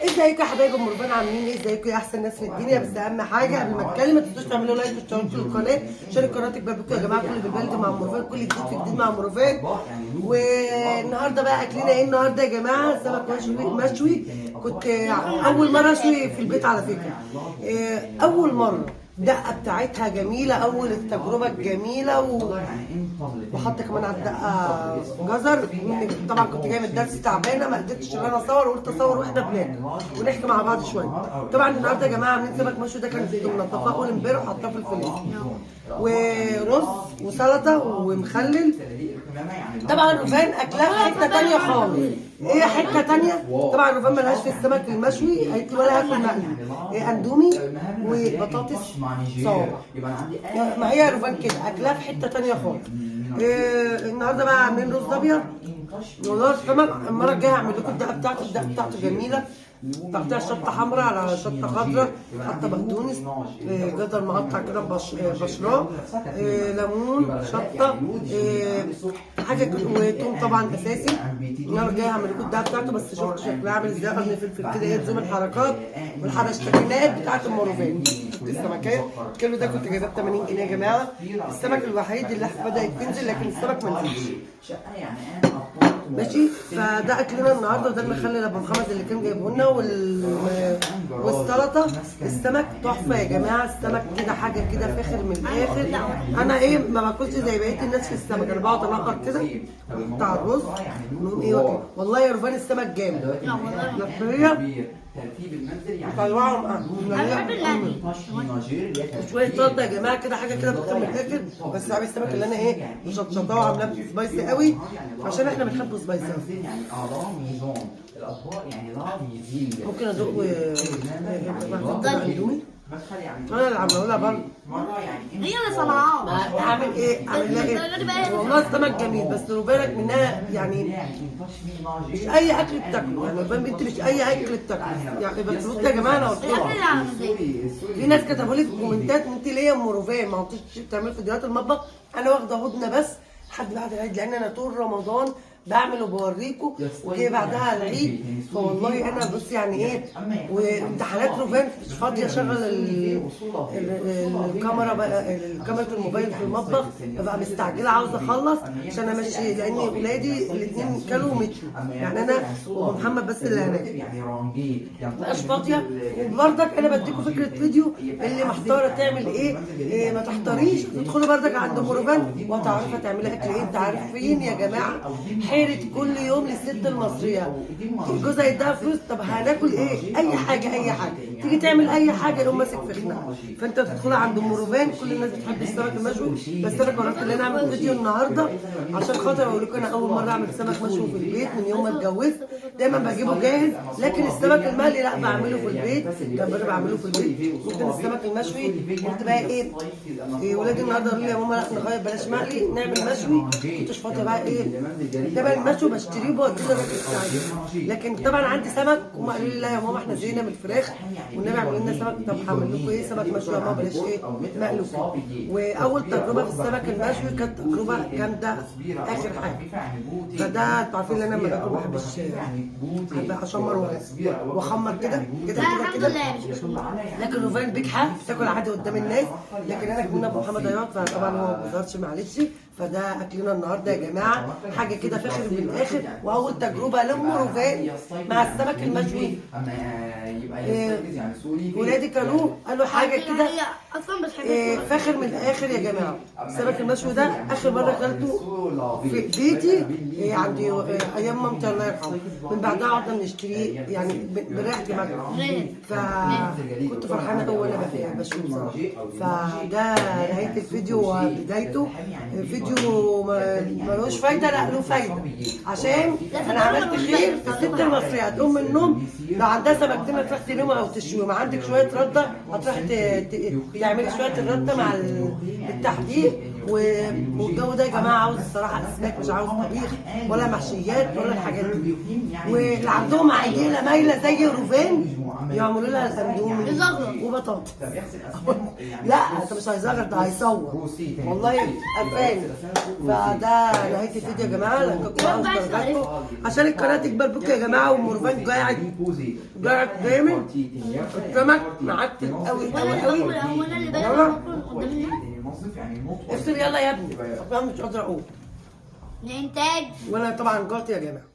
ازيكم يا حبايبي المربان، عاملين ايه؟ ازيكم يا احسن ناس في الدنيا. بس اهم حاجه قبل ما اتكلم ما تنسوش تعملوا لايك واشتركوا للقناه عشان القناه تكبر بكم يا جماعه. كل بالبلد مع مربان، كل جديد في جديد مع مربان. والنهارده بقى اكلنا ايه النهارده يا جماعه؟ سمك مشوي. كنت اول مره اشوي في البيت على فكره. اول مره الدقه بتاعتها جميله، اول التجربه الجميله وحط كمان على الدقه جزر. طبعا كنت جايه من الدرس تعبانه، ما قدرتش ان انا اصور، وقلت اصور واحنا بناكل ونحكي مع بعض شويه. طبعا النهارده يا جماعه عاملين سمك مشوي، ده كان منضفاه اول امبارح وحطاه في الفريزر، ورز وسلطه ومخلل. طبعا رفان اكلها حته تانيه خالص. ايه حته تانيه؟ طبعا رفان ملهاش في السمك المشوي، قالت لي ولا هاكل مقلي، اندومي وبطاطس صوابع. ما هي رفان كده اكلها في حته تانيه خالص. النهارده بقى عاملين رز ابيض والله السمك. المره الجايه هعمل لكم الدقه بتاعته، الدقه بتاعته جميله. تقطيع شطه حمراء على شطه خضراء، حاطه بقدونس، جزر مقطع كده بشراه، ليمون، شطه، حاجه وتوم طبعا اساسي. المره الجايه هعمل لكم الدقه بتاعته، بس شفتوا شكلها عامل ازاي، قرن فلفل كده، ايه تزوم الحركات والحبشتكنات بتاعت المروفان. السمكات الكيلو ده كنت جايباه ب 80 جنيه يا جماعه. السمك الوحيد اللي بدات تنزل، لكن السمك ما نزلش. ماشي، فده اكلنا النهارده، وده المخلل ابو محمد اللي كان جايبه لنا والسلطه. السمك تحفه يا جماعه، السمك كده حاجه كده فاخر من الاخر. انا ايه ما باكلش زي بقيه الناس في السمك، انا بقعد انقر كده بتاع الرز ايه والله يا رفان السمك جامد. لا ترتيب المنزل يعني شويه سلطه يا جماعه كده، حاجه كده بتكمل الاكل. بس عامل السمك اللي انا ايه مشطشطاه وعاملاه سبايسي قوي عشان احنا بنحبه سبايسي قوي. ممكن ادوق اندومي انا اللي عامله لها برضه، هي اللي صنعاه. اعمل ايه؟ اعمل لها ايه؟ والله السمك جميل، بس لو بالك منها يعني مش اي اكل بتاكله، يعني ربنا بنتي مش اي اكل بتاكله. يعني بتقولوا يا جماعه انا قلت لهم في ناس كتبوا لي في الكومنتات انت ليه يا ام رفان ما قلتيش تعملي فيديوهات المطبخ. انا واخده هدنه بس لحد بعد العيد، لان انا طول رمضان بعمل وبوريكم، وجاي بعدها العيد. فوالله انا بص يعني ايه، وامتحانات رفان مش فاضيه اشغل الكاميرا بقى، كاميرا الموبايل في المطبخ. ببقى مستعجله عاوزه اخلص عشان امشي، لان ولادي الاثنين كلوا ومشوا، يعني انا ومحمد بس اللي هناكل مبقاش فاضيه. وبرضك انا بديكم فكره فيديو، اللي محتاره تعمل ايه ما تحتاريش، تدخلوا برضك عند ام رفان وهتعرفي تعملي اكل ايه. انت عارفين يا جماعه حيرة كل يوم للست المصرية، جوزها يديها فلوس، طب هناكل ايه؟ اي حاجة اي حاجة، تيجي تعمل اي حاجة يقوم ماسك في خناقة. فانت تدخل عند ام رفان، كل الناس بتحب السمك المشوي، بس انا قررت ان انا اعمل فيديو النهارده عشان خاطر اقول لكم انا اول مرة اعمل سمك مشوي في البيت من يوم ما اتجوزت. دايما بجيبه جاهز، لكن السمك المقلي لا بعمله في البيت، لما انا بعمله في البيت. ممكن السمك المشوي قلت بقى ايه ولادي النهارده قالوا لي يا ماما لا نغير بلاش مقلي نعمل مشوي. كنتش فاضيه بقى ايه طبعا المشوي بشتريه وبوديه للراجل بتاعي، لكن طبعا عندي سمك. هم قالوا لي لا يا ماما احنا زهقنا من الفراخ والنبي اعمل لنا سمك. طب هعمل لكم ايه؟ سمك مشوي يا ماما بلاش ايه مقلوب. واول تجربه في السمك المشوي كانت تجربه جامده اخر حاجه. فده انتوا عارفين ان انا لما باكل ما بحبش بحب اشمر واخمر كده كده كده كده. لكن رفان بيكحه بتاكل عادي قدام الناس، لكن انا كنا ابو محمد هيقعد، فطبعا هو ما بيظهرش معلش. فده اكلنا النهارده يا جماعه، حاجه كده فاخر من الاخر، واول تجربه لام رفان مع السمك المشوي. ولادي قالوا حاجه كده فاخر من الاخر يا جماعه. السمك المشوي ده اخر مره اكلته في بيتي عندي ايام مامتي الله يرحمها، من بعدها قعدنا نشتريه يعني بريح دماغنا. فكنت فرحانه قوي وانا بشوي بصراحه. فده نهايه الفيديو وبدايته. فيديو ملوش فايده، لا له فايده، عشان انا عملت خير في الست المصريه. هتقوم من النوم لو عندها سمكتين هتروح تنام او تشوي، ما عندك شويه رده هتروح تعملي شويه الرده مع التحديق والجو ده يا جماعه عاوز الصراحه اسماك، مش عاوز طبيخ ولا محشيات ولا الحاجات دي. واللي عندهم عيله مايله زي الروفين يعملوا لها اندومي وبطاطس. لا انت مش هيزغر، ده هيصور والله قرفان. فده نهايه الفيديو يا جماعه، لانكم عاوز درجاتكم عشان القناه تكبر بكم يا جماعه. ومروان قاعد جامد، السمك معتب قوي قوي قوي. هو انا اللي باكل قدام افصل يلا يا ابني، انا مش قادره اقول. الانتاج. وانا طبعا جارتي يا جماعه.